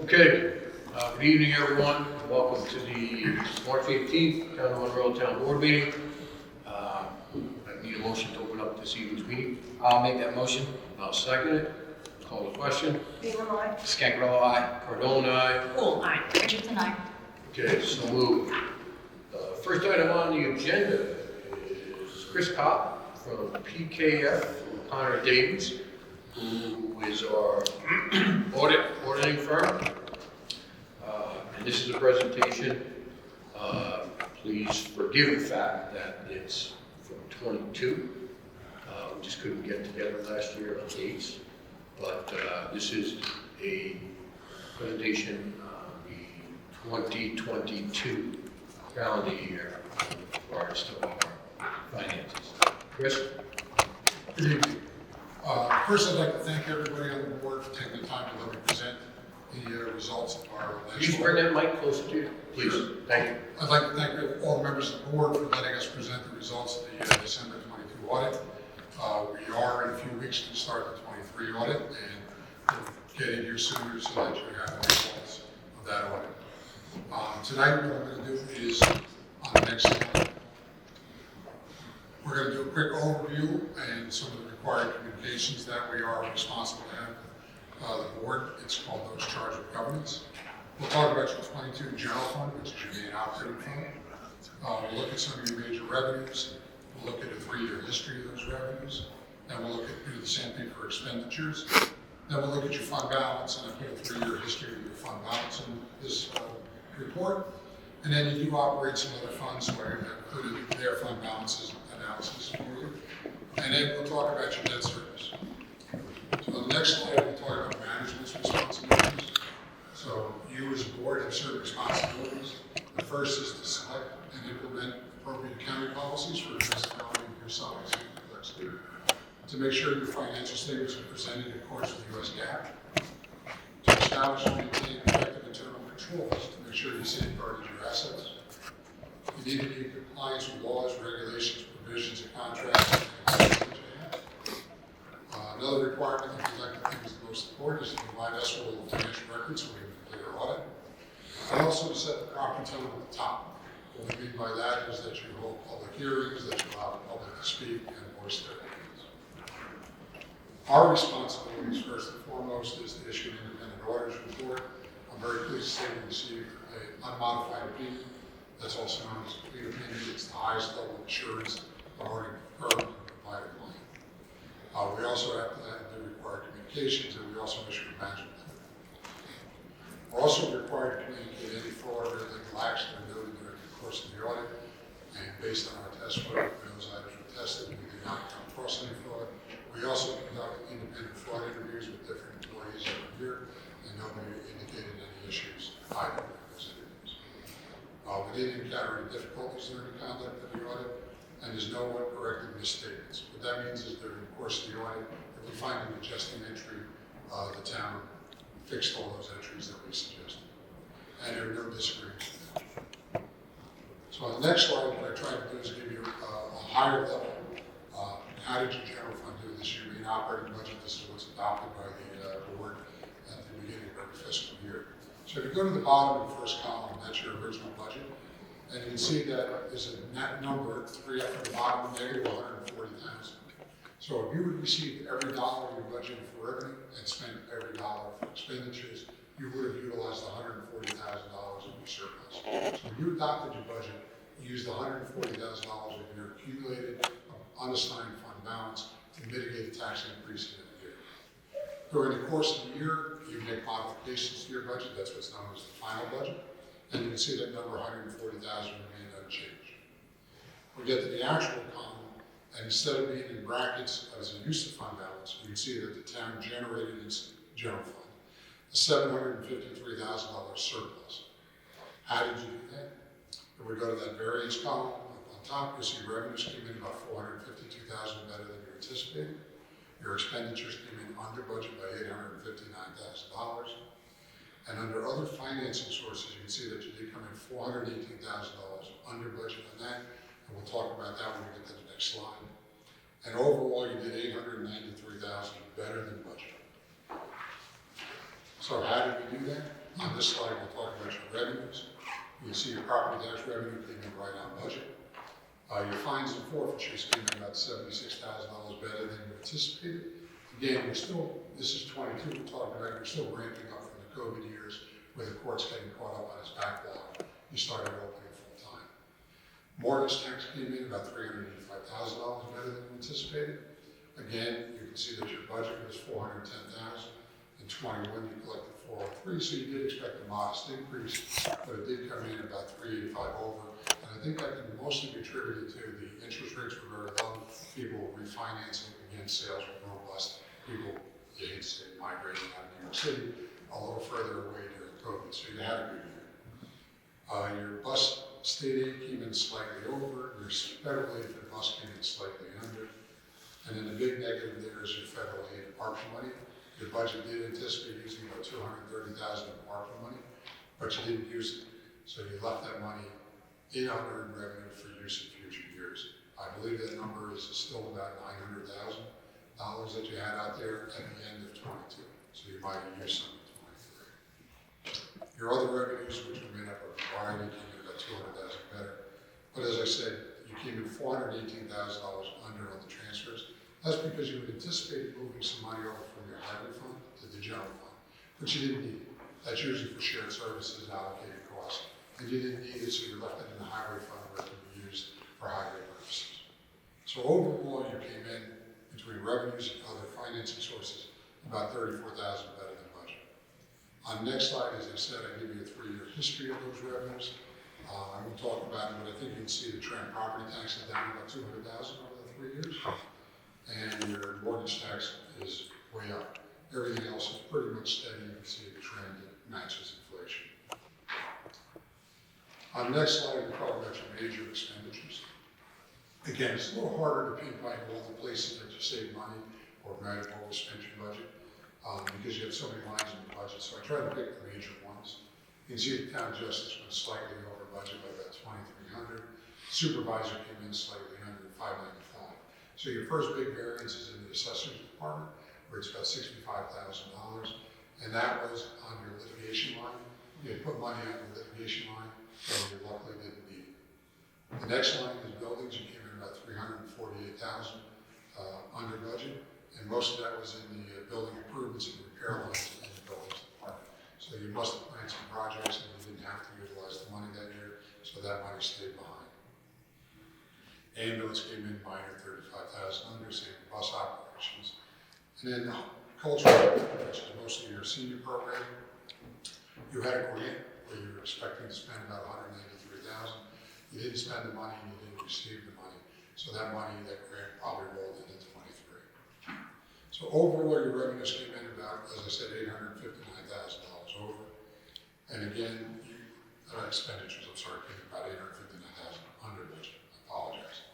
Okay, good evening, everyone. Welcome to the March 18th Town of Monroe Town Board meeting. I need a motion to open up this evening's meeting. I'll make that motion. I'll second it. Call the question. Bigelow, aye. Scangarello, aye. Cardone, aye. Cool, aye. Richardson, aye. Okay, so moved. First item on the agenda is Chris Kopp from PKF Connor Davies, who is our auditing firm. And this is a presentation. Please forgive the fact that it's from 22. We just couldn't get together last year on dates. But this is a presentation on the 2022 calendar year as far as to our finances. Chris? Good evening. First, I'd like to thank everybody on the board for taking the time to let me present the results of our Could you bring that mic closer to you? Please. Thank you. I'd like to thank all the members of the board for letting us present the results of the December 22 audit. We are in a few weeks to start the 23 audit, and we'll get in here sooner so that you have the results of that audit. Tonight, what I'm going to do is, on the next slide, we're going to do a quick overview and some of the required communications that we are responsible to have the board. It's called those charged with governance. We'll talk about your 22 general fund, which is your main operating fund. We'll look at some of your major revenues. We'll look at a 3-year history of those revenues. Then we'll do the same thing for expenditures. Then we'll look at your fund balance, and I put a 3-year history of your fund balance in this report. And then you do operate some other funds where I've included their fund balances analysis for you. And then we'll talk about your debt service. So on the next slide, we'll talk about management's responsibilities. So you as a board have certain responsibilities. The first is to select and implement appropriate accounting policies for the municipality of your size and complexity. To make sure your financial statements are presented in accordance with U.S. GAAP. To establish and maintain effective internal controls to make sure you safeguarded your assets. You need to be in compliance with laws, regulations, provisions, and contracts. Another requirement that we like to think is the most important is to provide us with all the financial records so we can complete our audit. And also to set the proper tone at the top. What we mean by that is that you hold public hearings, that you allow the public to speak and voice their opinions. Our responsibilities, first and foremost, is to issue an independent auditor's report. I'm very pleased to say we received an unmodified opinion. That's also known as a complete opinion. It's the highest level of assurance of auditing firm and provider client. We also have to have the required communications, and we also issue a management plan. We're also required to communicate any fraud or illegal action noted during the course of the audit. And based on our test work, those items were tested, and we did not come across any fraud. We also conduct independent fraud interviews with different employees every year, and nobody indicated any issues either in those interviews. We didn't encounter any difficulties during the conduct of the audit, and there's no one corrected misstatements. What that means is during the course of the audit, if we find an adjusting entry, the town fixed all those entries that we suggested. And there are no disagreements with that. So on the next slide, what I tried to do is give you a higher level. How did your general fund do this year? Main operating budget, this is what's adopted by the board at the beginning of every fiscal year. So if you go to the bottom of the first column, that's your original budget. And you can see that there's a net number, 3 up from the bottom, negative 140,000. So if you would receive every dollar you budgeted for revenue and spent every dollar for expenditures, you would have utilized $140,000 of your surplus. So when you adopted your budget, you used $140,000 of your accumulated unassigned fund balance to mitigate the tax increase in the year. During the course of the year, you make modifications to your budget. That's what's known as the final budget. And you can see that number 140,000 remained unchanged. We get to the actual column, and instead of being in brackets as a use of fund balance, you can see that the town generated its general fund a $753,000 surplus. How did you do that? If we go to that variance column up on top, you'll see revenues came in about $452,000 better than you anticipated. Your expenditures came in under budget by $859,000. And under other financing sources, you can see that you did come in $418,000 under budget on that, and we'll talk about that when we get to the next slide. And overall, you did $893,000 better than budget. So how did we do that? On this slide, we'll talk about your revenues. You can see your property tax revenue came in right on budget. Your fines and forfeitures came in about $76,000 better than you anticipated. Again, this is 22 we're talking about, we're still ramping up from the COVID years where the court's getting caught up on its backlog. You started opening full time. Mortgage tax came in about $385,000 better than you anticipated. Again, you can see that your budget was $410,000. In 21, you collected 403, so you did expect a modest increase, but it did come in about 385 over. And I think that can mostly be attributed to the interest rates were very low, people refinancing, again, sales were robust, people, you hate to say, migrating out of New York City a little further away during COVID, so you had a good year. Your bus state aid came in slightly over, your federal aid for the bus came in slightly under, and then the big negative there is your federal aid and ARPA money. Your budget did anticipate using about $230,000 of ARPA money, but you didn't use it. So you left that money in unearned revenue for use in future years. I believe that number is still about $900,000 that you had out there at the end of 22. So you might have used some in 23. Your other revenues, which were made up of a variety, came in about $200,000 better. But as I said, you came in $418,000 under on the transfers. That's because you had anticipated moving some money over from your highway fund to the general fund, but you didn't need it. That's usually for shared services and allocated costs. And you didn't need it, so you left it in the highway fund where it can be used for highway purposes. So overall, you came in between revenues and other financing sources about $34,000 better than budget. On the next slide, as I said, I give you a 3-year history of those revenues. I won't talk about it, but I think you can see the trend. Property tax is down about $200,000 over the 3 years. And your mortgage tax is way up. Everything else is pretty much steady. You can see the trend that matches inflation. On the next slide, we talk about your major expenditures. Again, it's a little harder to pinpoint all the places that you save money or might have overspent your budget because you have so many lines in the budget. So I try to pick the major ones. You can see the town justice went slightly over budget by about $2,300. Supervisor came in slightly under $595. So your first big variance is in the assessor's department, where it's about $65,000, and that was on your litigation line. You had put money on the litigation line, and you luckily didn't need it. The next line is buildings. You came in about $348,000 under budget, and most of that was in the building improvements and repair lines in the buildings department. So you must have planned some projects, and you didn't have to utilize the money that year, so that money stayed behind. Ambulance came in minor, $35,000 under, same with bus operations. And then cultural, which is mostly your senior program, you had a grant where you were expecting to spend about $193,000. You didn't spend the money and you didn't receive the money. So that money, that grant probably rolled into 23. So overall, your revenues came in about, as I said, $859,000 over. And again, expenditures, I'm sorry, came in about $859,000 under budget. Apologize.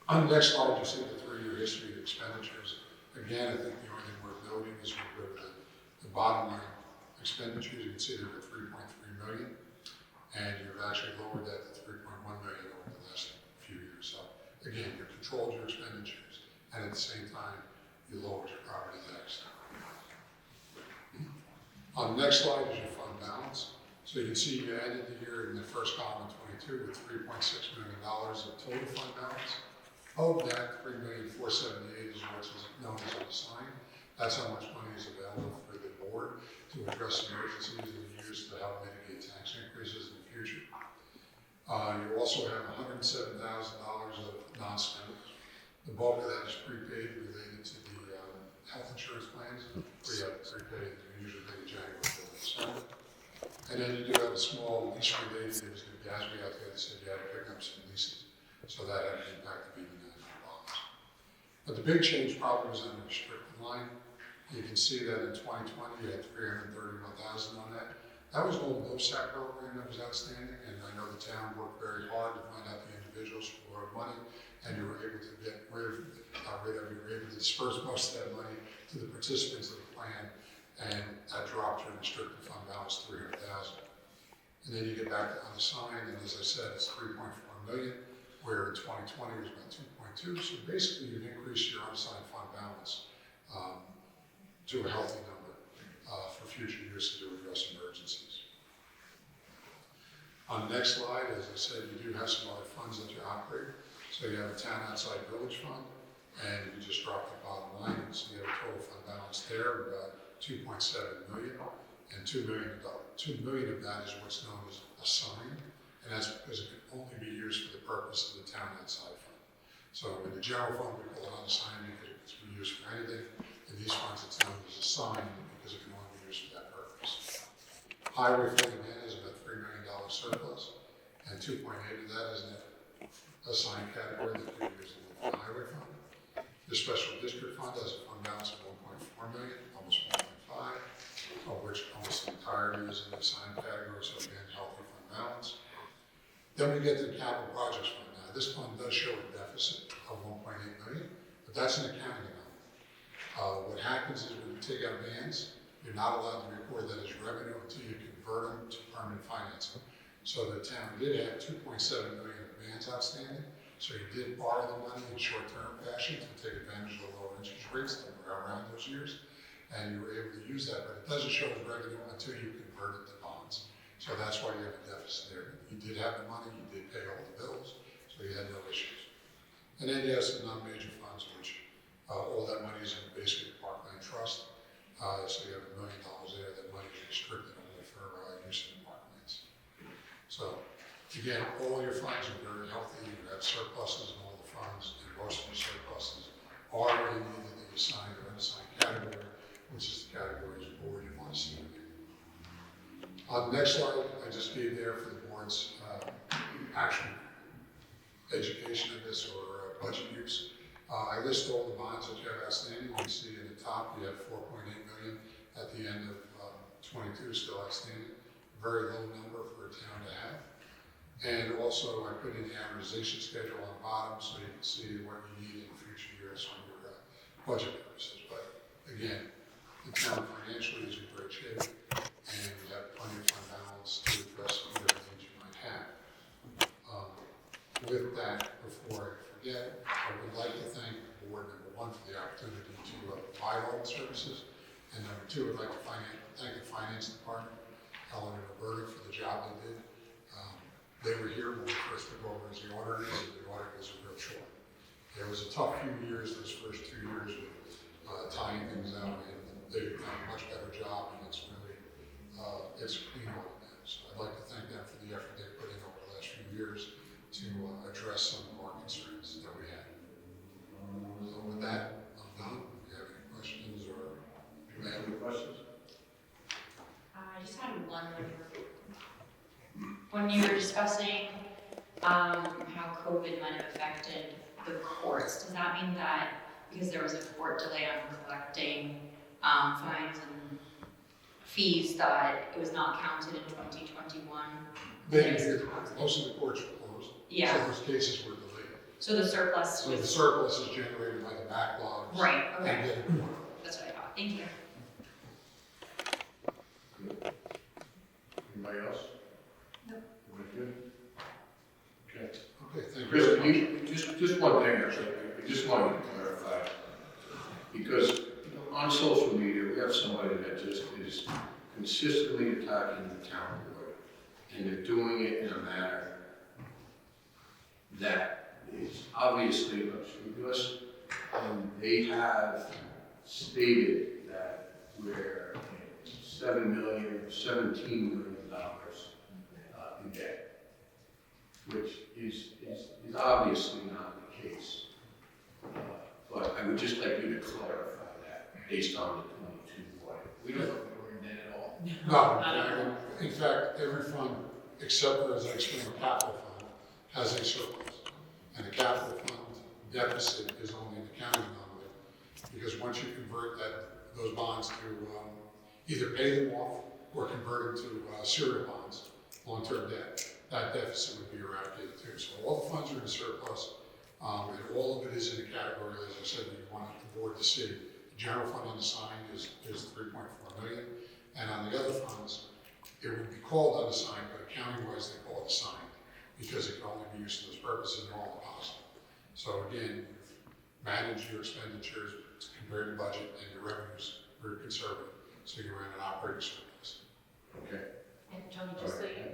On the next slide, you see the 3-year history of expenditures. Again, I think the only thing worth noting is we go to the bottom line expenditures. You can see they're at $3.3 million, and you've actually lowered that to $3.1 million over the last few years. So again, you controlled your expenditures, and at the same time, you lowered your property tax. On the next slide is your fund balance. So you can see you ended the year in the first column in 22 with $3.6 million of total fund balance. Of that, $3,478,000 is what's known as unassigned. That's how much money is available for the board to address emergencies and use to help mitigate tax increases in the future. You also have $107,000 of non-spending. The bulk of that is prepaid related to the health insurance plans. We have prepaid, usually in January, December. And then you do have a small lease related, there was a Gasby out there that said you had to pick up some leases. So that had an impact of $89,000. But the big change probably was on the restricted line. You can see that in 2020, you had $331,000 on that. That was an old NOSAC program that was outstanding, and I know the town worked very hard to find out the individuals who owed money, and you were able to get rid of, you were able to disperse most of that money to the participants of the plan, and that dropped your restricted fund balance to $300,000. And then you get back to unassigned, and as I said, it's $3.4 million, where in 2020 it was about 2.2. So basically, you've increased your unassigned fund balance to a healthy number for future use to address emergencies. On the next slide, as I said, you do have some other funds that you operate. So you have a town outside village fund, and you just dropped the bottom line, so you have a total fund balance there of about 2.7 million, and $2 million of that is what's known as assigned, and that's because it can only be used for the purpose of the town outside fund. So in the general fund, we call it unassigned because it can be used for anything. In these funds, it's known as assigned because it can only be used for that purpose. Highway fund again is about $3 million surplus, and 2.8 of that is in the assigned category that can be used in the highway fund. The special district fund has a fund balance of 1.4 million, almost 1.5, of which almost the entirety is in the assigned category, so again, healthy fund balance. Then we get to the capital projects fund. Now, this fund does show a deficit of 1.8 million, but that's an accounting amount. What happens is when you take out bans, you're not allowed to record that as revenue until you convert them to permanent financing. So the town did have 2.7 million of bans outstanding, so you did borrow the money in short-term fashion to take advantage of the lower interest rates that were around those years, and you were able to use that, but it doesn't show as revenue until you convert it to bonds. So that's why you have a deficit there. You did have the money, you did pay all the bills, so you had no issues. And then you have some non-major funds, which all that money is in basically the Parkland Trust. So you have $1 million there. That money is restricted only for use in the parklands. So again, all your funds are very healthy. You have surpluses in all the funds, and most of the surpluses are in either the assigned or unassigned category, which is the categories the board you want to see. On the next slide, I just gave there for the board's actual education of this or budget use. I list all the bonds that you have outstanding. You see in the top, you have 4.8 million at the end of 22 still outstanding. Very low number for a town to have. And also I put in the amortization schedule on the bottom so you can see what you need in future years for your budget purposes. But again, the town financially is in great shape, and we have plenty of fund balance to address whatever things you might have. With that, before I forget, I would like to thank the board, number one, for the opportunity to provide all the services, and number two, I'd like to thank the finance department, Ellen and Roberta, for the job they did. They were here when we first took over as the auditors, and the audit was a real chore. It was a tough few years, those first 2 years, with tying things out, and they've done a much better job, and it's really, it's clean audit now. So I'd like to thank them for the effort they put in over the last few years to address some of our concerns that we had. So with that, I'm done. If you have any questions or you may have any questions? I just had one. When you were discussing how COVID might have affected the courts, does that mean that because there was a court delay on collecting fines and fees that it was not counted in 2021? Most of the courts were closed. Yeah. So those cases were delayed. So the surplus So the was, surplus is generated by the backlogs. right, And okay, getting that's what I thought, thank you. Anybody else? Nope. Everybody good? Okay. Okay, thank you. Chris, very can much. you, just one thing, actually, I just wanted to clarify, because on social media, we have somebody that just is consistently attacking the town board, and they're doing it in a manner that is obviously unscrupulous, and they have stated that we're $17 million in debt, which is obviously not the case. But I would just like you to clarify that based on the 22 audit. We don't think we're in debt at all. No, in fact, every fund, except for, as I explained, the capital fund, has a surplus. And the capital fund deficit is only an accounting anomaly, because once you convert those bonds to either pay them off or convert them to serial bonds, long-term debt, that deficit would be eradicated too. So all the funds are in surplus, and all of it is in the category, as I said, that you wanted the board to see. The general fund unassigned is 3.4 million, and on the other funds, it would be called unassigned, but accounting-wise, they call it assigned, because it can only be used for those purposes, and they're all deposited. So again, you've managed your expenditures compared to budget, and your revenues very conservative, so you're in an operating surplus. Okay. And Tony,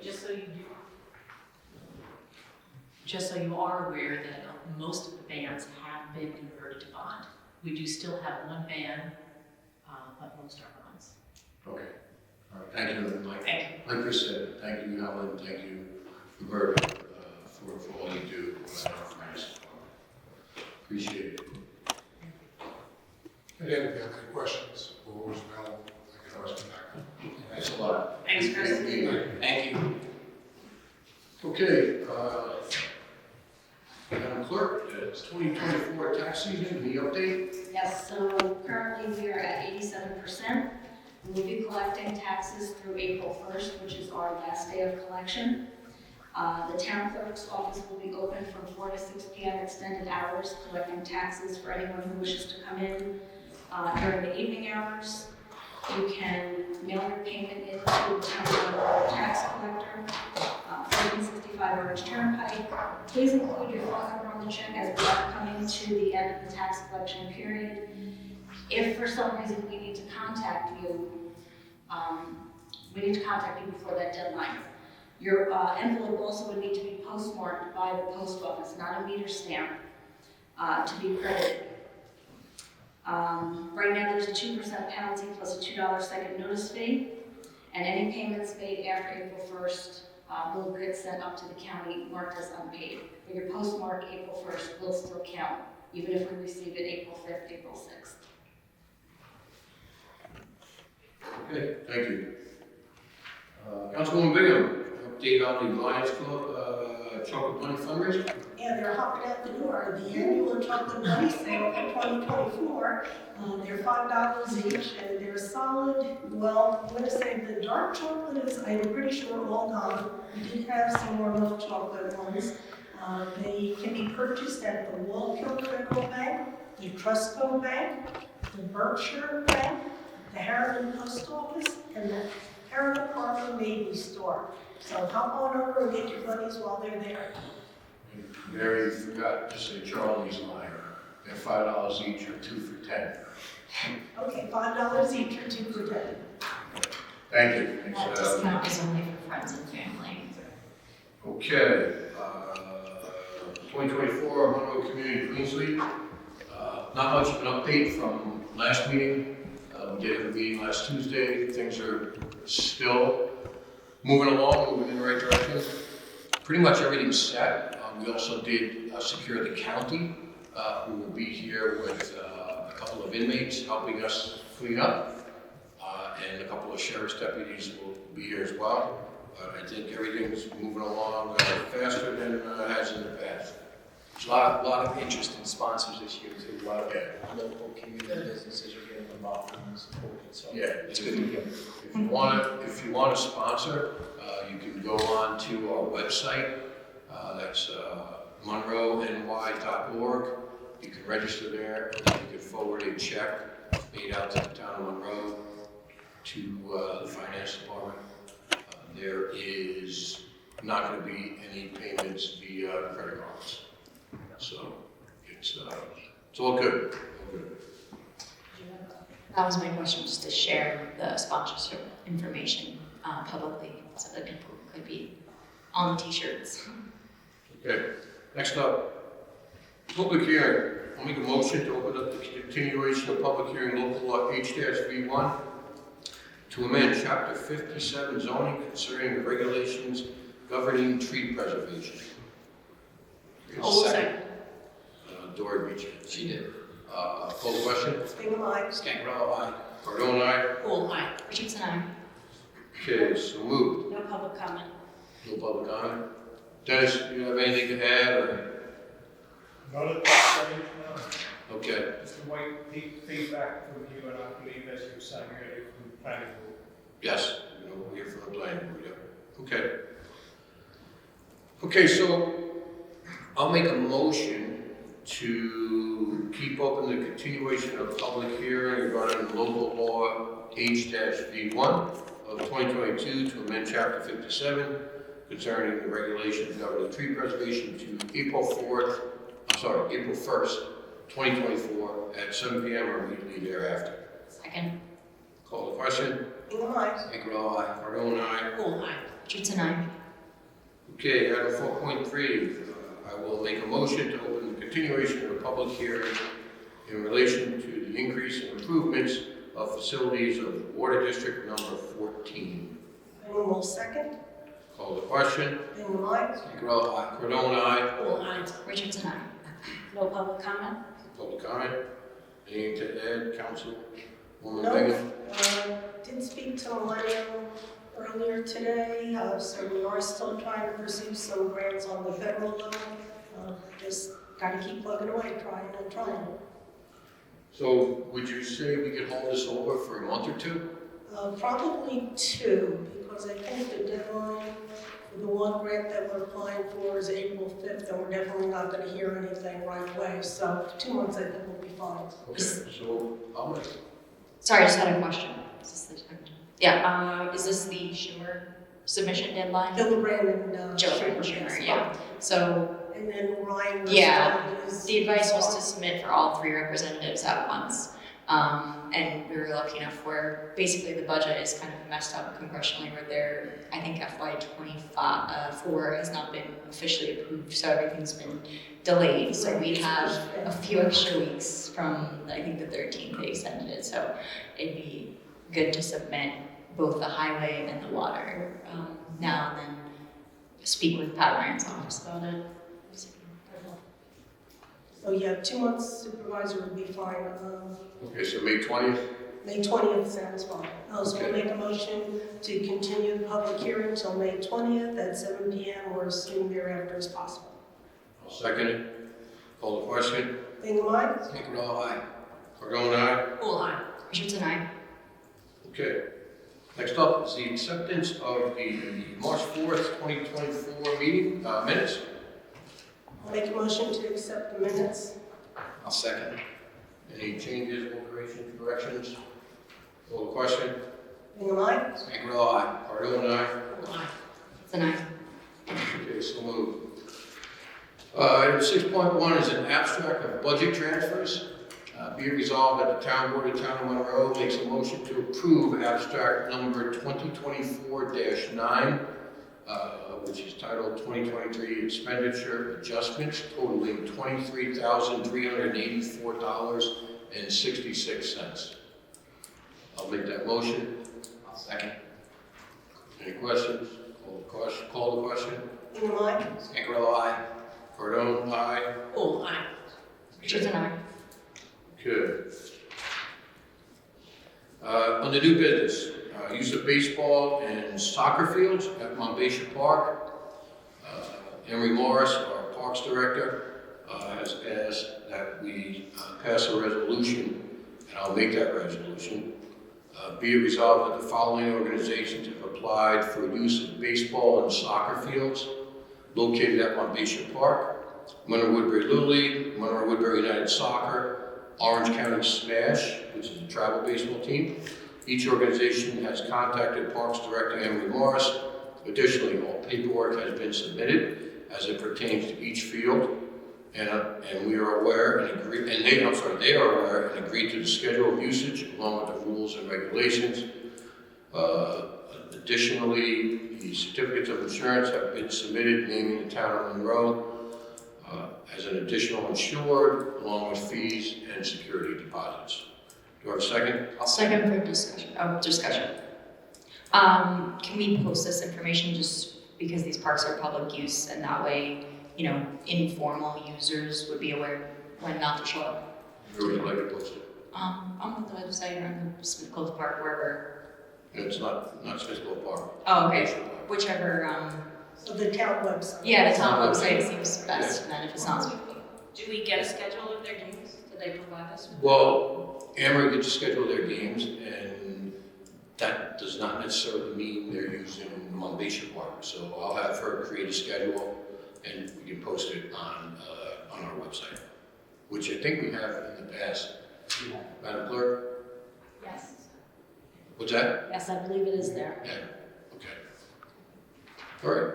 just so you do, Just so you are aware that most of the bans have been converted to bond. We do still have one ban, but most are bonds. Okay. All right. Thank you, Mike. Thank you. Like Chris said, thank you, Helen, thank you, Roberta, for all you do. Appreciate it. Again, if you have any questions, we're always available. I can always come back. Thanks a lot. Thanks, Chris. Thank you. Okay, Madam Clerk, it's 2024 tax season, any update? Yes, so currently we are at 87%. We'll be collecting taxes through April 1st, which is our last day of collection. The town clerk's office will be open from 4 to 6 p.m. extended hours, collecting taxes for anyone who wishes to come in during the evening hours. You can mail your payment into the town tax collector, 1465 Orange Turnpike. Please include your phone number on the check as we are coming to the end of the tax collection period. If for some reason we need to contact you, before that deadline. Your envelope also would need to be postmarked by the post office, not a meter stamp, to be credited. Right now, there's a 2% penalty plus a $2 second notice fee, and any payments made after April 1st will get sent up to the county marked as unpaid. But your postmark April 1st will still count, even if we receive it April 5th, April 6th. Okay, thank you. Councilwoman Bingham, update on the Lions Club Chocolate Bunny fundraiser? Yeah, they're hopping out the door. The annual chocolate bunny sale for 2024, they're $5 each, and they're solid. Well, I'm going to say the dark chocolate is, I'm pretty sure, all gone. We did have some more milk chocolate ones. They can be purchased at the Wallkill Federal Bank, the Trustco Bank, the Berkshire Bank, the Harriman Post Office, and the Harriman Harbor Navy Store. So hop on over and get your bunnies while they're there. Mary forgot to say Charlie's line. They're $5 each or 2 for 10. Okay, $5 each or 2 for 10. Thank you. Thanks, That discount is only for friends and family. Okay, 2024 Monroe Community Clean Sweep. Not much of an update from last meeting. We did have a meeting last Tuesday. Things are still moving along, moving in the right direction. Pretty much everything's set. We also did secure the county, who will be here with a couple of inmates helping us clean up, and a couple of sheriff's deputies will be here as well. I think everything's moving along faster than it has in the past. There's a lot of interest in sponsors this year too. A lot of local community businesses are getting involved in this support. So Yeah, it's good to hear. If you want to sponsor, you can go on to our website. That's monroeny.org. You can register there, and then you can forward a check made out to the town of Monroe to the finance department. There is not going to be any payments via credit cards. So it's all good. All good. That was my question, just to share the sponsorship information publicly so that people could be on the t-shirts. Okay, next up, public hearing. I'll make a motion to open up the continuation of public hearing local law H-V1 to amend chapter 57 zoning concerning the regulations governing tree preservation. Second. Dory reached it. She did. Call the question? Bingham, aye. Scangarello, aye. Cardone, aye. Cool, aye. Richardson, aye. Okay, so moved. No public comment. No public comment. Dennis, do you have anything to add or? Not at this stage, no. Okay, Just to wait feedback from you, and I believe, as you were saying earlier, from the planning board. yes, we'll hear from the planning board, yeah. Okay. Okay, so I'll make a motion to keep open the continuation of public hearing regarding local law H-V1 of 2022 to amend chapter 57 concerning the regulations governing tree preservation to April 1st, 2024 at 7 p.m. or immediately thereafter. Second. Call the question. Bingham, aye. Scangarello, aye. Cardone, aye. Cool, aye. Richardson, aye. Okay, item 4.3, I will make a motion to open the continuation of the public hearing in relation to the increase in improvements of facilities of Water District number 14. Anyone will second? Call the question. Anyone like? Cancarella, aye. Cardone, aye. Full aye. Richardson, aye. No public comment? Public comment. Anything to add, Councilwoman No. Bingham? Did speak to Millennium earlier today, so we are still trying to pursue some grants on the federal level. Just gotta keep plugging away, trying and trying. So would you say we could hold this over for a month or two? Probably 2, because I think the deadline for the one grant that we're applying for is April 5th, and we're definitely not gonna hear anything right away. So 2 months, I think, will be fine. Okay, so I'll make, Sorry, I just had a question. Is this the time? Yeah, is this the Schumer submission deadline? Hildebrand and Joe Schumer, Schumer, yes. yeah. So And then Ryan was Yeah, told his- the advice was to submit for all 3 representatives at once. And we were lucky enough where basically the budget is kind of messed up congressionally where they're, I think FY 24 has not been officially approved, so everything's been delayed. So we have a few extra weeks from, I think the 13th they extended it, so it'd be good to submit both the highway and the water now and then speak with Pat Ryan's office about it. So yeah, 2 months supervisor would be fine. okay, so May 20th? May 20th sounds fine. So we'll Okay. make a motion to continue the public hearing until May 20th at 7 p.m. or as soon thereafter as possible. I'll second it. Call the question. Bingham, aye? Cancarella, aye. Cardone, aye. Full aye. Richardson, aye. Okay. Next up is the acceptance of the March 4th, 2024 meeting minutes. I'll make a motion to accept the minutes. I'll second. Any changes, alterations, corrections? Call the question. Bingham, aye? Cancarella, aye. Cardone, aye. Full aye. Richardson, aye. Okay, so moved. Item 6.1 is an abstract of budget transfers. Be it resolved that the Town Board of Town of Monroe makes a motion to approve abstract number 2024-9, which is titled 2023 Expenditure Adjustments totaling $23,384.66. I'll make that motion. I'll second. Any questions? Call the question. Bingham, aye? Cancarella, aye. Cardone, aye. Full aye. Richardson, aye. Good. Under new business, use of baseball and soccer fields at Monbassia Park. Emery Morris, our Parks Director, has asked that we pass a resolution, and I'll make that resolution. Be it resolved that the following organizations have applied for use of baseball and soccer fields located at Monbassia Park: Monroe Woodbury Little League, Monroe Woodbury United Soccer, Orange County Smash, which is a travel baseball team. Each organization has contacted Parks Director Emery Morris. Additionally, all paperwork has been submitted as it pertains to each field, and we are aware and agree, and they are aware and agreed to the schedule of usage along with the rules and regulations. Additionally, the certificates of insurance have been submitted naming the town of Monroe as an additional insured, along with fees and security deposits. Do I have a second? I'll Second for discussion. Can we post this information just because these parks are public use and that way, you know, informal users would be aware when not to show up? Where would you like to post it? On the website or on the Smith Close Park, wherever. It's not Smithville Park. Oh, okay. Whichever, So the town website. yeah, the town website seems best, and then if it's not. Do we get a schedule of their games? Do they provide us with? Well, Emery gets to schedule their games, and that does not necessarily mean they're using Monbassia Park. So I'll have her create a schedule, and we can post it on our website, which I think we have in the past. Madam Clerk, Yes. what's that? Yes, I believe it is there. Yeah, okay. All right.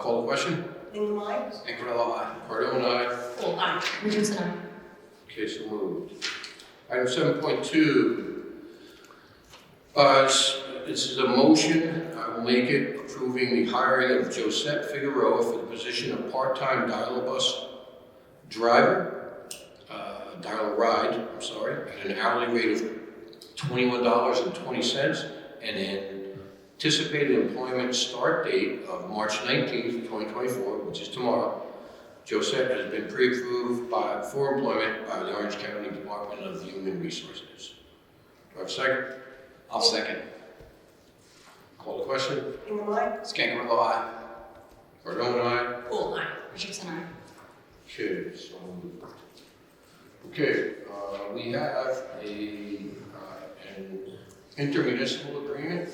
Call the question. Bingham, aye? Cancarella, aye. Cardone, aye. Full aye. Richardson, aye. Okay, so moved. Item 7.2. This is a motion. I will make it. Approve approving the hiring of Josette Figueroa for the position of part-time dial-a-bus driver, dial-a-ride, at an hourly rate of $21.20, and an anticipated employment start date of March 19th, 2024, which is tomorrow. Josette has been pre-approved for employment by the Orange County Department of Human Resources. Do I have a second? I'll second. Call the question. Ingram, aye. Scangarello, aye. Cardone, aye. Full aye. Richardson, aye. Okay, so moved. Okay, we have an intermunicipal agreement,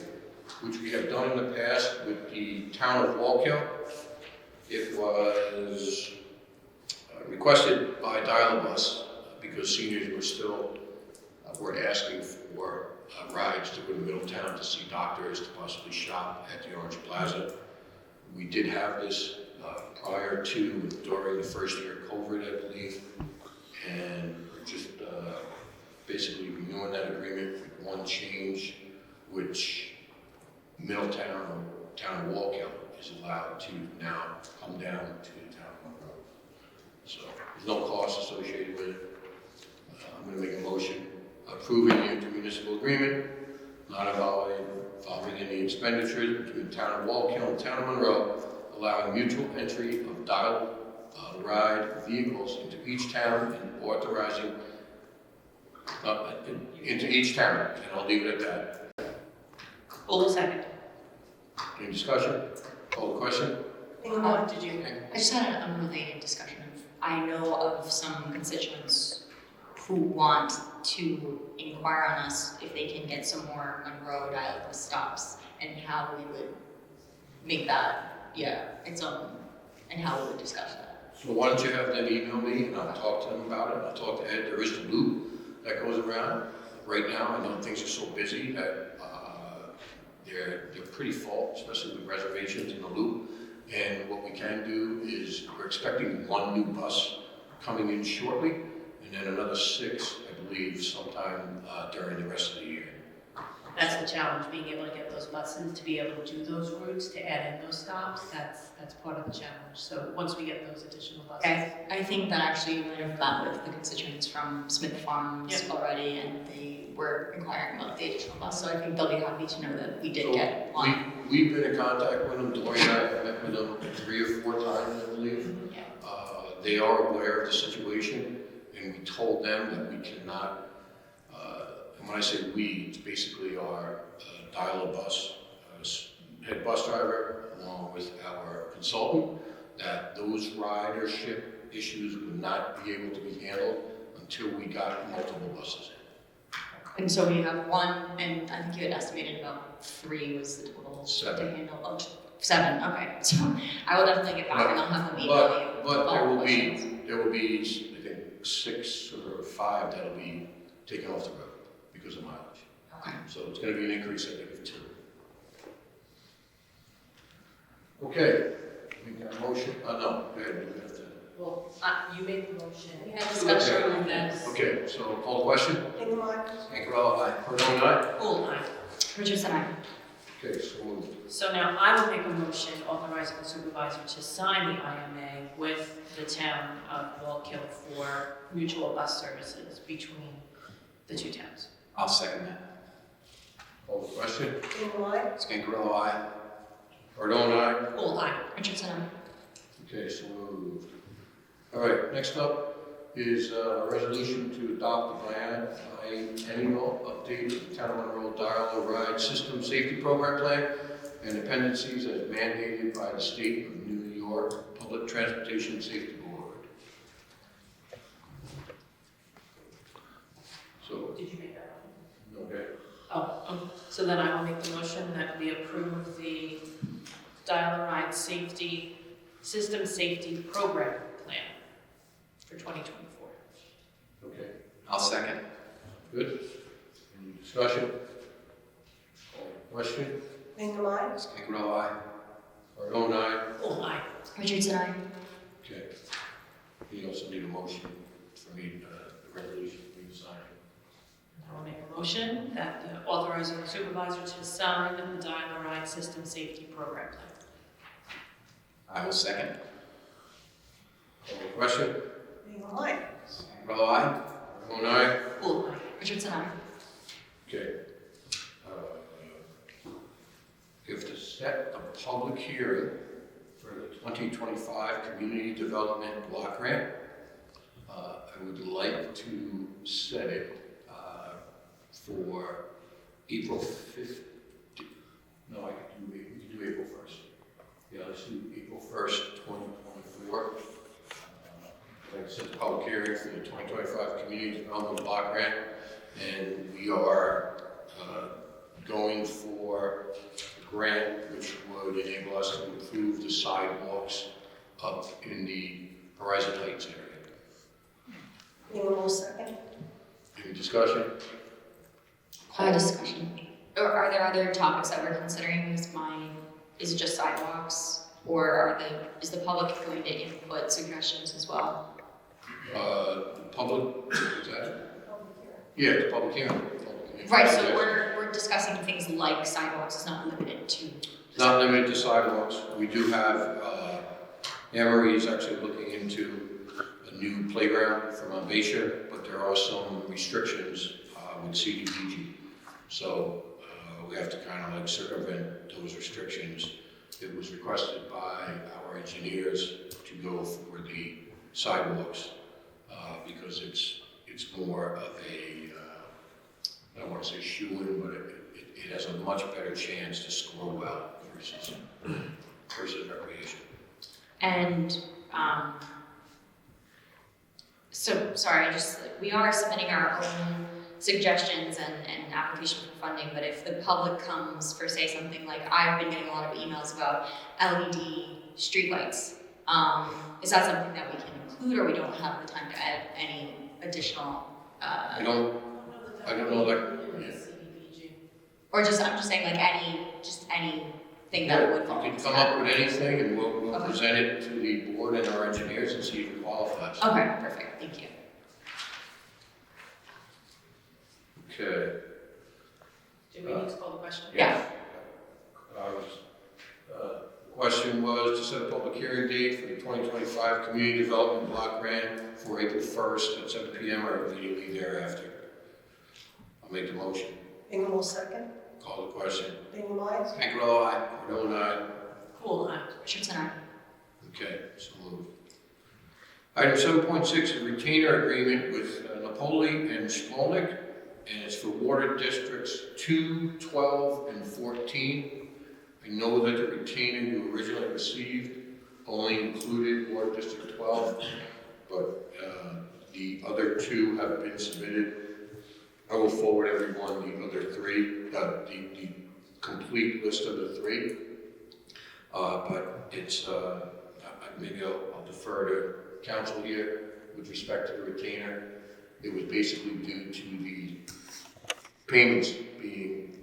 which we have done in the past with the town of Wallkill. It was requested by Dial-A-Bus because seniors were asking for rides to go to Middletown to see doctors, to possibly shop at the Orange Plaza. We did have this prior to, during the first year of COVID, I believe, and we're just basically renewing that agreement with one change, which Middletown or town of Wallkill is allowed to now come down to the town of Monroe. So there's no cost associated with it. I'm going to make a motion approving the intermunicipal agreement, not involving any expenditures between the town of Wallkill and the town of Monroe, allowing mutual entry of dial-ride vehicles into each town and authorizing into each town, and I'll leave it at that. Full second. Any discussion? Call the question? Ingram, aye. Did you? I just had an unrelated discussion. I know of some constituents who want to inquire on us if they can get some more Monroe dial-bus stops and how we would make that, and how we would discuss that. So why don't you have them email me and I'll talk to them about it. I'll talk to Ed. There is the loop that goes around. Right now, I know things are so busy that they're pretty full, especially with reservations in the loop. And what we can do is we're expecting one new bus coming in shortly, and then another 6, I believe, sometime during the rest of the year. That's the challenge, being able to get those buses, to be able to do those routes, to add in those stops, that's part of the challenge. So once we get those additional buses. I think that actually you might have met with the constituents from Smith Farms already, and they were inquiring about the additional bus, so I think they'll be happy to know that we did So get one. We've been in contact with them. Dory and I have met with them 3 or 4 times, I believe. Yeah. They are aware of the situation, and we told them that we cannot, and when I say we, it's basically our dial-a-bus head bus driver, along with our consultant, that those ridership issues would not be able to be handled until we got multiple buses in. And so we have one, and I think you had estimated about 3 was the total 7. to handle. Oh, 7, okay. So I will definitely get back and I'll have them email you. But all the questions. there will be, I think, 6 or 5 that'll be taken off the road because of mileage. Okay. So it's gonna be an increase, I think, of 2. Okay, we got a motion, no, go ahead, we have to. Well, you made the motion. We had discussion on this. Okay, so call the question. Ingram, aye. Scangarello, aye. Cardone, aye. Full aye. Richardson, aye. Okay, so moved. So now I will make a motion authorizing the supervisor to sign the IMA with the town of Wallkill for mutual bus services between the 2 towns. I'll second that. Call the question. Ingram, aye. Scangarello, aye. Cardone, aye. Full aye. Richardson, aye. Okay, so moved. All right, next up is a resolution to adopt the biennial update of the Town of Monroe Dial-A-Ride System Safety Program Plan and dependencies as mandated by the State of New York Public Transportation Safety Board. So, Did you make that one? okay, So then I will make the motion that we approve the Dial-A-Ride System Safety Program Plan for 2024. okay, I'll second. good. Any discussion? Call the question. Ingram, aye. Scangarello, aye. Cardone, aye. Full aye. Richardson, aye. Okay. You also need a motion for me, the resolution for me to sign. I will make a motion that authorizing the supervisor to sign the Dial-A-Ride statewide system safety program plan. I will second. Any question? Bingham, aye. Monroe, aye. Bone aye? Cool, aye. Richardson, aye. Okay. You have to set a public hearing for the 2025 Community Development Block Grant. I would like to set it for April 5th. No, we can do April 1st. Yeah, let's do April 1st, 2024. Like I said, the public hearing for the 2025 Community Development Block Grant. And we are going for a grant which would enable us to improve the sidewalks up in the Horizon Heights area. Bingham, second. Any discussion? Discussion. Or are there other topics that we're considering? Is it just sidewalks? Or is the public going to input suggestions as well? The public, is that? Yeah, the public hearing. Right, so we're discussing things like sidewalks, it's not limited to. It's not limited to sidewalks. We do have, Anne Marie is actually looking into a new playground for Mount Basher, but there are some restrictions with CDBG. So we have to kind of like circumvent those restrictions. It was requested by our engineers to go for the sidewalks because it's more of a, I don't want to say shoe-in, but it has a much better chance to score well versus recreation. And, so, sorry, we are submitting our own suggestions and application for funding, but if the public comes for, say, something like, I've been getting a lot of emails about LED streetlights, is that something that we can include, or we don't have the time to add any additional, I don't know, like, yeah. or I'm just saying, like, anything that would fall You into can come that. up with anything and we'll Okay. present it to the board and our engineers and see if it qualifies. Okay, perfect, thank you. Okay. Do we need to call the question? Yeah. The question was to set a public hearing date for the 2025 Community Development Block Grant for April 1st at 7 p.m. or immediately thereafter. I'll make the motion. Bingham, second. Call the question. Bingham, aye. Monroe, aye. Cordell, aye. Cool, aye. Richardson, aye. Okay, so moved. Item 7.6, a retainer agreement with Napoli and Smolnik, and it's for water districts 2, 12, and 14. I know that the retainer you originally received only included water district 12, but the other two have been submitted. I will forward everyone the other three, the complete list of the three. But it's, maybe I'll defer to council here with respect to the retainer. It was basically due to the payments being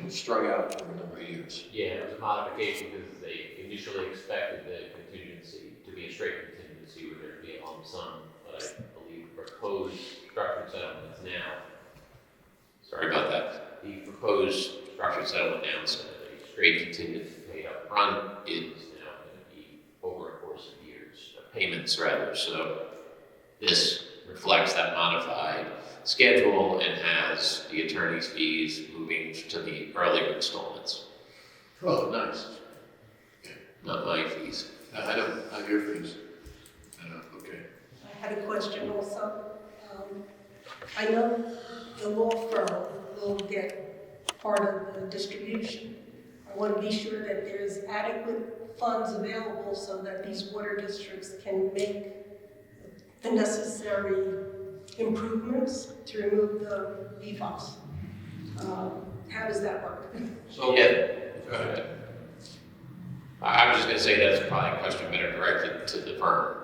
strung out over a number of years. Yeah, it was a modification because they initially expected the contingency to be a straight contingency where there'd be a lump sum, but I believe the proposed structured settlement is now, sorry about that, the proposed structured settlement now, so that a straight contingency paid up front is now going to be over a course of years, payments rather, so this reflects that modified schedule and has the attorney's fees moving to the earlier installments. Oh, nice. Not my fees. I know, not your fees. Okay. I had a question also. I know the law firm will get part of the distribution. I want to be sure that there's adequate funds available so that these water districts can make the necessary improvements to remove the PFAS. How does that work? So, Yeah. go ahead. I was just going to say that's probably a question better directed to the firm.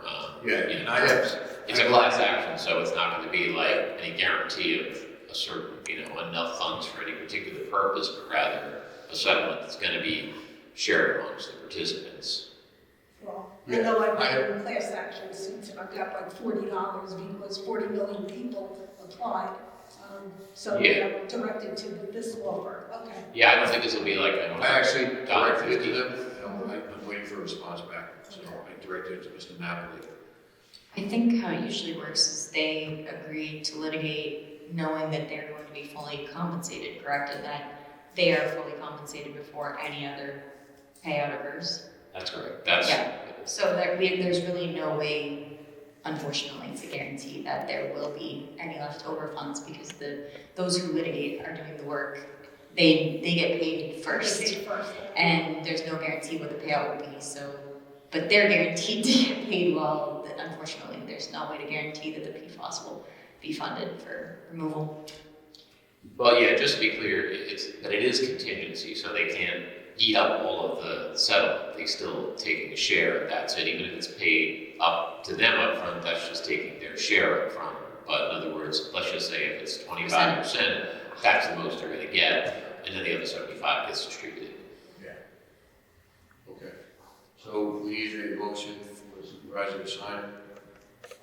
Yeah, and I have. It's a class action, so it's not going to be like any guarantee of a certain, enough funds for any particular purpose, but rather a settlement that's going to be shared amongst the participants. Well, I know I've been in class action suits and I've got like $40 because 40 million people applied. So Yeah. they're directed to this law firm, okay. Yeah, I don't think this will be like a. I actually directed it to them, I'm waiting for a response back, so I directed it to Mr. Napoli. I think how it usually works is they agree to litigate knowing that they're going to be fully compensated, correct? And that they are fully compensated before any other payout occurs. That's correct. That's. Yeah. So there's really no way, unfortunately, to guarantee that there will be any leftover funds because those who litigate are doing the work. They get paid first. They pay first. And there's no guarantee what the payout will be, so, but they're guaranteed to get paid well. Unfortunately, there's no way to guarantee that the PFAS will be funded for removal. Well, yeah, just to be clear, but it is contingency, so they can't eat up all of the settlement. They still taking a share of that, so even if it's paid up to them up front, that's just taking their share up front. But in other words, let's just say if it's 25%, that's the most they're gonna get, and then the other 75 gets distributed. Yeah. Okay. So we need a motion for the supervisor to sign.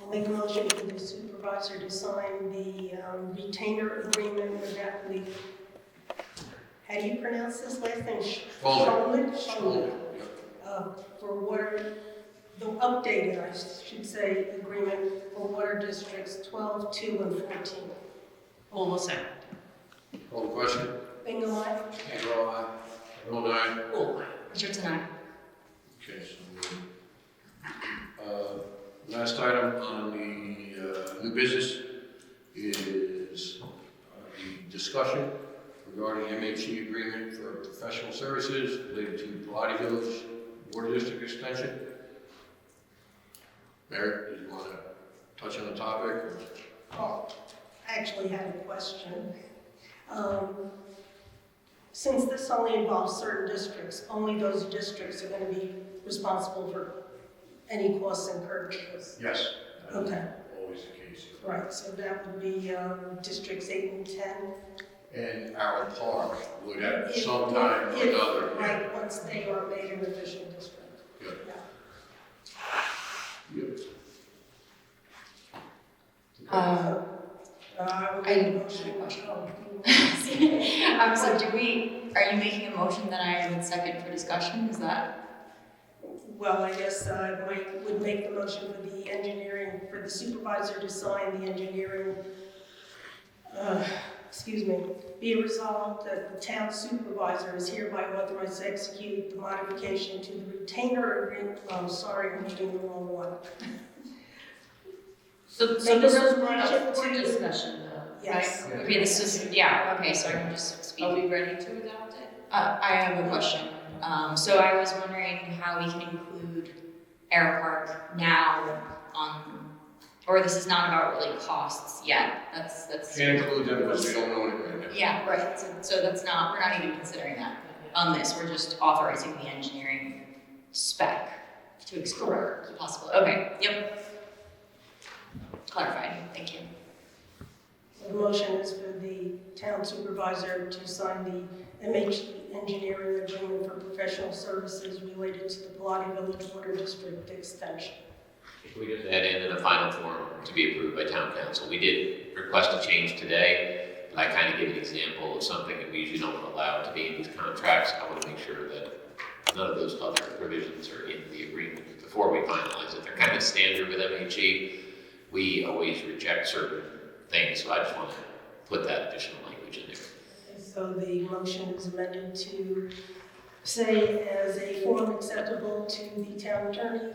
I'll make a motion for the supervisor to sign the retainer agreement with Napoli. How do you pronounce this last name? Shulman. Shulman. For water, the updated, I should say, agreement for water districts 12, 2, and 14. All will second. Call the question. Bingo, aye? Cantor, aye. Vote aye. All aye. Richardson, aye. Okay, so, last item on the new business is the discussion regarding MHE agreement for professional services related to Pilates Village Water District Extension. Mary, did you want to touch on the topic? Oh, I actually had a question. Since this only involves certain districts, only those districts are going to be responsible for any costs incurred with this? Yes. Okay. Always the case. Right, so that would be districts 8 and 10. And our park would at If- some time or if- another. Right, once they are made an official district. Good. Yeah. Good. I would I make a had motion. a question. Oh, So are you making a motion that I would second for discussion, is that? Well, I guess I would make the motion for the engineering, for the supervisor to sign the engineering, be it resolved that the town supervisor is hereby authorized to execute the modification to the retainer agreement, I'm sorry, I'm reading the wrong one. So Make this a was brought up resolution for to- discussion though, Yes. right? Okay, this is, yeah, okay, so I can just speak. Are we ready to adopt it? I have a question. So I was wondering how we can include Aero Park now on, or this is not about really costs yet. That's. Can't include them because we don't know it right now. Yeah, right. So that's not, we're not even considering that on this. We're just authorizing the engineering spec to explore the possibility. Okay, yep. Clarified, thank you. The motion is for the town supervisor to sign the MHE engineering agreement for professional services related to the Pilates Village Water District extension. Can we just add in the final form to be approved by town council? We did request a change today, but I kind of give an example of something that we usually don't allow to be in these contracts. I want to make sure that none of those other provisions are in the agreement before we finalize it. They're kind of standard with MHE. We always reject certain things, so I just want to put that additional language in there. So the motion is amended to say as a form acceptable to the town attorney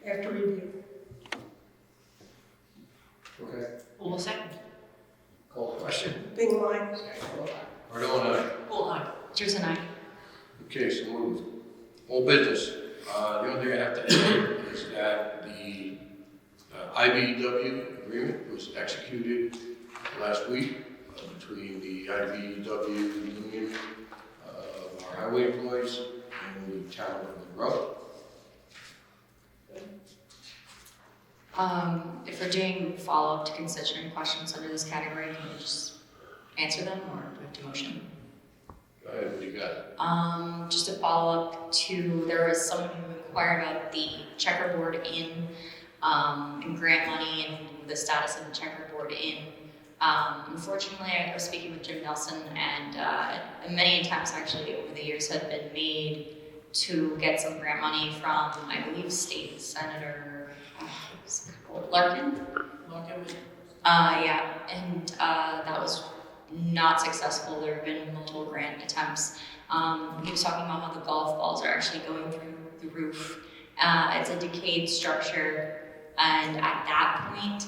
after review. Okay. All second. Call the question. Bingo, aye? Cardone, aye. All aye. Richardson, aye. Okay, so moved. All business. The only thing I have to add is that the IBEW agreement was executed last week between the IBEW union of our highway employees and the town of Monroe. If we're doing follow-up to constituent questions under this category, can we just answer them or do we have to motion? Go ahead, what do you got? Just a follow-up to, there was someone who inquired about the checkerboard in grant money and the status of the checkerboard in. Unfortunately, I was speaking with Jim Nelson, and many attempts actually over the years have been made to get some grant money from, I believe, State Senator Larkin. Yeah, and that was not successful. There have been multiple grant attempts. He was talking about how the golf balls are actually going through the roof. It's a decayed structure, and at that point,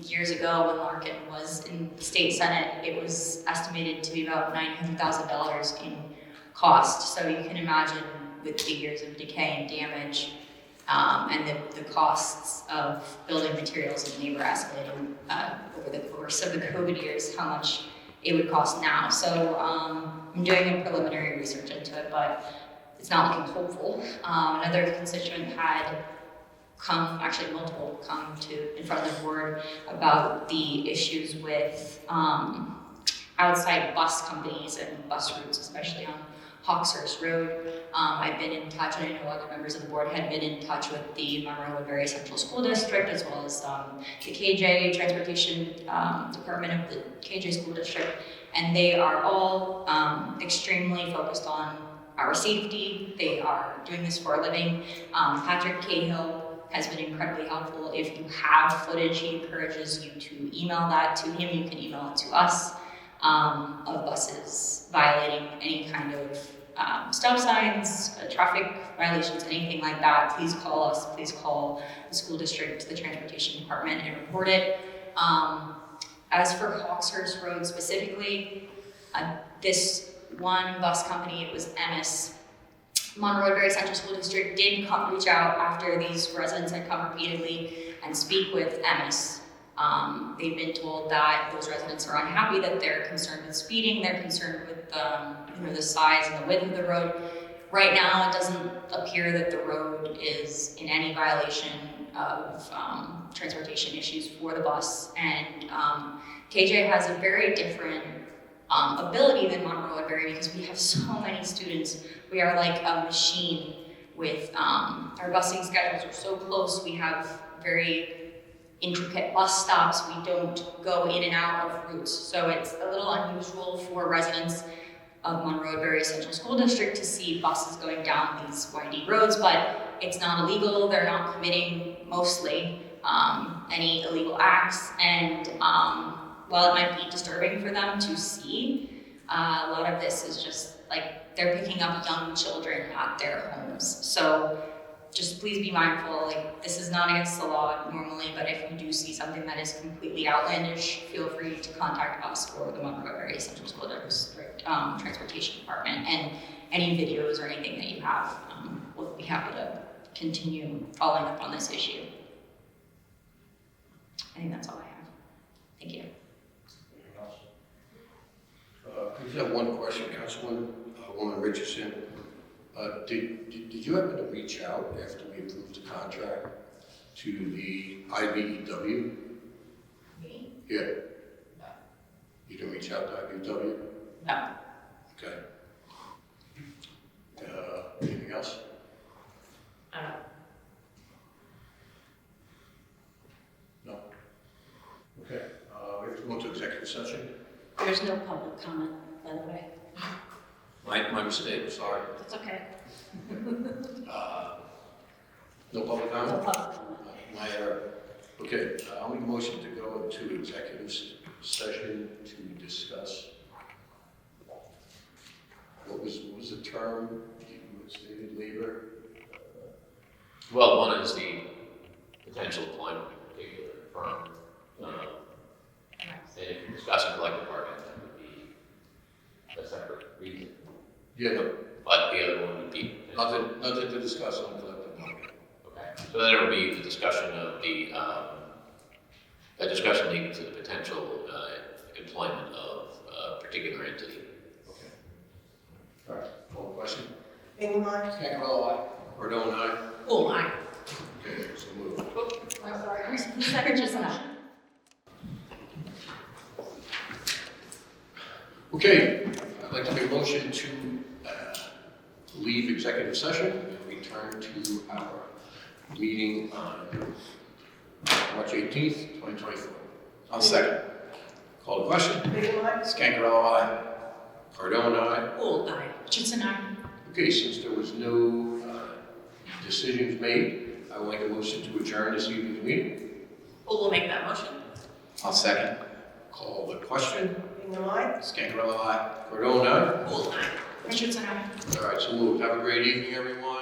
years ago when Larkin was in the state senate, it was estimated to be about $900,000 in cost. So you can imagine with the years of decay and damage, and the costs of building materials and labor escalating over the course of the COVID years, how much it would cost now. So I'm doing a preliminary research into it, but it's not looking hopeful. Another constituent had multiple come to in front of the board about the issues with outside bus companies and bus routes, especially on Hawkshurst Road. I've been in touch, and I know other members of the board had been in touch with the Monroe and Berry Central School District, as well as the KJ Transportation Department of the KJ School District, and they are all extremely focused on our safety. They are doing this for a living. Patrick Cahill has been incredibly helpful. If you have footage, he encourages you to email that to him. You can email it to us of buses violating any kind of stop signs, traffic violations, anything like that. Please call us. Please call the school district, the transportation department, and report it. As for Hawkshurst Road specifically, this one bus company, it was MS, Monroe and Berry Central School District, did reach out after these residents had come repeatedly and speak with MS. They've been told that those residents are unhappy, that they're concerned with speeding, they're concerned with the size and the width of the road. Right now, it doesn't appear that the road is in any violation of transportation issues for the bus, and KJ has a very different ability than Monroe and Berry because we have so many students. We are like a machine with our busing schedules are so close. We have very intricate bus stops. We don't go in and out of routes. So it's a little unusual for residents of Monroe and Berry Central School District to see buses going down these windy roads, but it's not illegal. They're not committing mostly any illegal acts, and while it might be disturbing for them to see, a lot of this is just like they're picking up young children at their homes. So just please be mindful, like this is not against the law normally, but if you do see something that is completely outlandish, feel free to contact us or the Monroe Berry Central School District Transportation Department, and any videos or anything that you have, we'll be happy to continue following up on this issue. I think that's all I have. Thank you. I just have one question, Councilwoman Richardson. Did you happen to reach out after we approved the contract to the IBEW? Me? Yeah. No. You didn't reach out to IBEW? No. Okay. Anything else? No. Okay. We have to go into executive session. There's no public comment, by the way. My mistake, sorry. That's okay. No public No comment? public comment. My error. Okay, I'll make a motion to go into executive session to discuss. What was the term you stated, labor? Well, one is the potential employment of a particular firm. And if you're discussing collective bargaining, that would be a separate reason. Yeah, no, But the other one would be. nothing to discuss on collective bargaining. Okay. So then it would be the discussion of a discussion leading to the potential employment of a particular entity. Okay. All right, one question? Anyone? Cancarella, aye. Cordon, aye. Oh, aye. Okay, so move. I'm sorry, who's second just now? Okay, I'd like to make a motion to leave executive session and return to our meeting on March 18th, 2024. I'll second. Call the question. Big line? Scangarello, aye. Cardone, aye. Gould, aye. Richardson, aye. Okay, since there was no decisions made, I will make a motion to adjourn this evening's meeting. Who will make that motion? I'll second. Call the question. Big line? Scangarello, aye. Cardone, aye. Gould, aye. Richardson, aye. All right, so moved. Have a great evening, everyone.